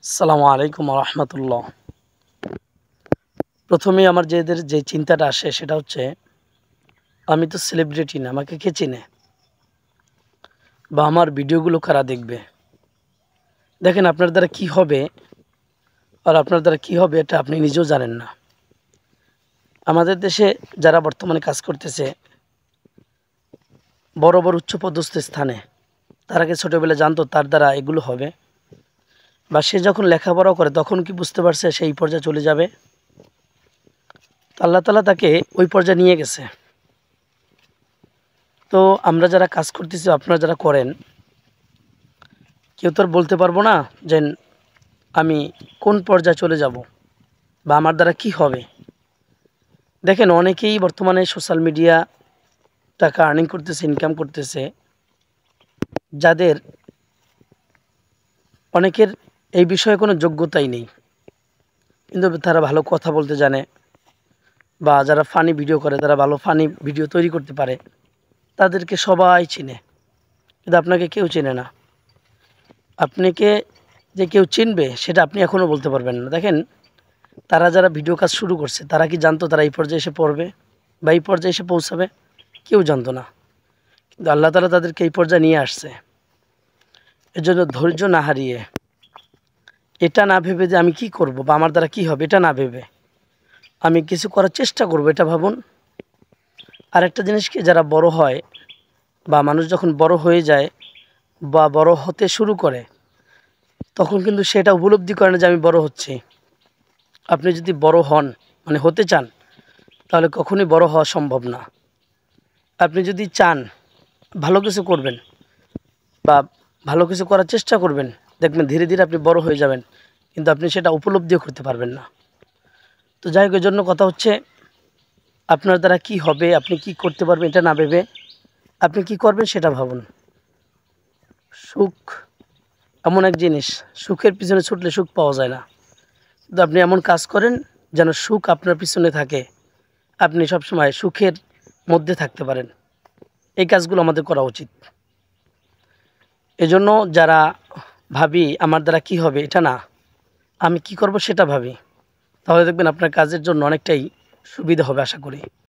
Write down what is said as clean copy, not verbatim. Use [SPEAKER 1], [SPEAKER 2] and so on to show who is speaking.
[SPEAKER 1] আসসালামু আলাইকুম রহমতুল্লাহ। প্রথমেই আমার যে চিন্তাটা আসে সেটা হচ্ছে, আমি তো সেলিব্রিটি না, আমাকে কে চিনে বা আমার ভিডিওগুলো কারা দেখবে? দেখেন, আপনার দ্বারা কি হবে আর আপনার দ্বারা কি হবে এটা আপনি নিজেও জানেন না। আমাদের দেশে যারা বর্তমানে কাজ করতেছে বড় বড় উচ্চপদস্থ স্থানে, তার আগে ছোটোবেলায় জানতো তার দ্বারা এগুলো হবে? বা সে যখন লেখাপড়া করে তখন কি বুঝতে পারছে সেই পর্যায়ে চলে যাবে? তো আল্লাহ তাআলা তাকে ওই পর্যায়ে নিয়ে গেছে। তো আমরা যারা কাজ করতেছি, আপনারা যারা করেন, কেউ তো আর বলতে পারবো না যে আমি কোন পর্যায়ে চলে যাব বা আমার দ্বারা কি হবে। দেখেন, অনেকেই বর্তমানে সোশ্যাল মিডিয়া টাকা আর্নিং করতেছে, ইনকাম করতেছে, যাদের অনেকের এই বিষয়ে কোনো যোগ্যতাই নেই, কিন্তু তারা ভালো কথা বলতে জানে, বা যারা ফানি ভিডিও করে তারা ভালো ফানি ভিডিও তৈরি করতে পারে, তাদেরকে সবাই চিনে। কিন্তু আপনাকে কেউ চেনে না। আপনাকে যে কেউ চিনবে সেটা আপনি এখনও বলতে পারবেন না। দেখেন, তারা যারা ভিডিও কাজ শুরু করছে তারা কি জানতো তারা এই পর্যায়ে এসে পড়বে বা এই পর্যায়ে এসে পৌঁছাবে? কেউ জানতো না। কিন্তু আল্লাহ তাআলা তাদেরকে এই পর্যায়ে নিয়ে আসছে। এজন্য ধৈর্য না হারিয়ে, এটা না ভেবে যে আমি কি করব বা আমার দ্বারা কি হবে এটা না ভেবে আমি কিছু করার চেষ্টা করব, এটা ভাবুন। আর একটা জিনিস কি, যারা বড় হয় বা মানুষ যখন বড় হয়ে যায় বা বড় হতে শুরু করে, তখন কিন্তু সেটা উপলব্ধি করে না যে আমি বড় হচ্ছি। আপনি যদি বড় হন, মানে হতে চান, তাহলে কখনোই বড় হওয়া সম্ভব না। আপনি যদি চান ভালো কিছু করবেন বা ভালো কিছু করার চেষ্টা করবেন, দেখবেন ধীরে ধীরে আপনি বড় হয়ে যাবেন, কিন্তু আপনি সেটা উপলব্ধিও করতে পারবেন না। তো যাই হোক, এর জন্য কথা হচ্ছে, আপনার দ্বারা কি হবে, আপনি কি করতে পারবেন এটা না ভেবে আপনি কি করবেন সেটা ভাবুন। সুখ এমন এক জিনিস, সুখের পিছনে ছুটলে সুখ পাওয়া যায় না। কিন্তু আপনি এমন কাজ করেন যেন সুখ আপনার পিছনে থাকে, আপনি সবসময় সুখের মধ্যে থাকতে পারেন। এই কাজগুলো আমাদের করা উচিত। এজন্য যারা ভাবি আমার দ্বারা কি হবে এটা না, আমি কি করব সেটা ভাবি, তাহলে দেখবেন আপনার কাজের জন্য অনেকটাই সুবিধা হবে আশা করি।